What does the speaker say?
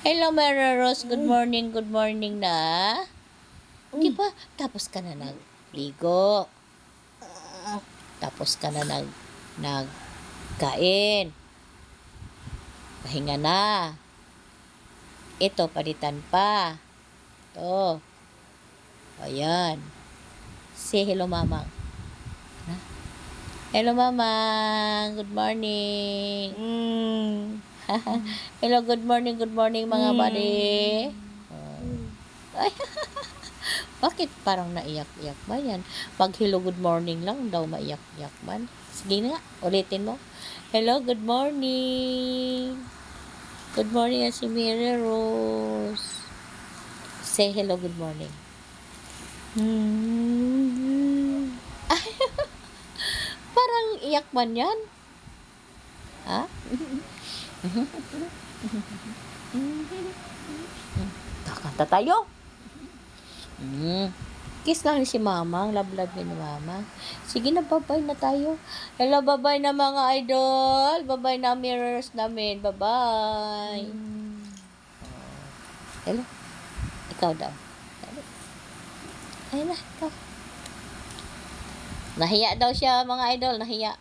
Hello, Mary Rose. Good morning na. Di ba? Tapos ka na nagligo. Tapos ka na nagkain. Pahinga na. Ito, palitan pa. Ito. Ayan. Say hello, Mamang. Hello, Mamang. Good morning. Hello, good morning, mga buddy. Ay, bakit parang naiyak-iyak ba yan? Pag hello, good morning lang daw maiyak-iyak man. Sige nga, ulitin mo. Hello, good morning. Good morning si Mary Rose. Say hello, good morning. Ay, parang iyak man yan. Ha? Kakanta tayo. Kiss lang si Mama. Love ni Mama. Sige na, bye-bye na tayo. Hello, bye-bye na mga idol. Bye-bye na mirrors namin. Bye-bye. Hello. Ikaw daw. Ayun na, ikaw. Nahiya daw siya mga idol. Nahiya.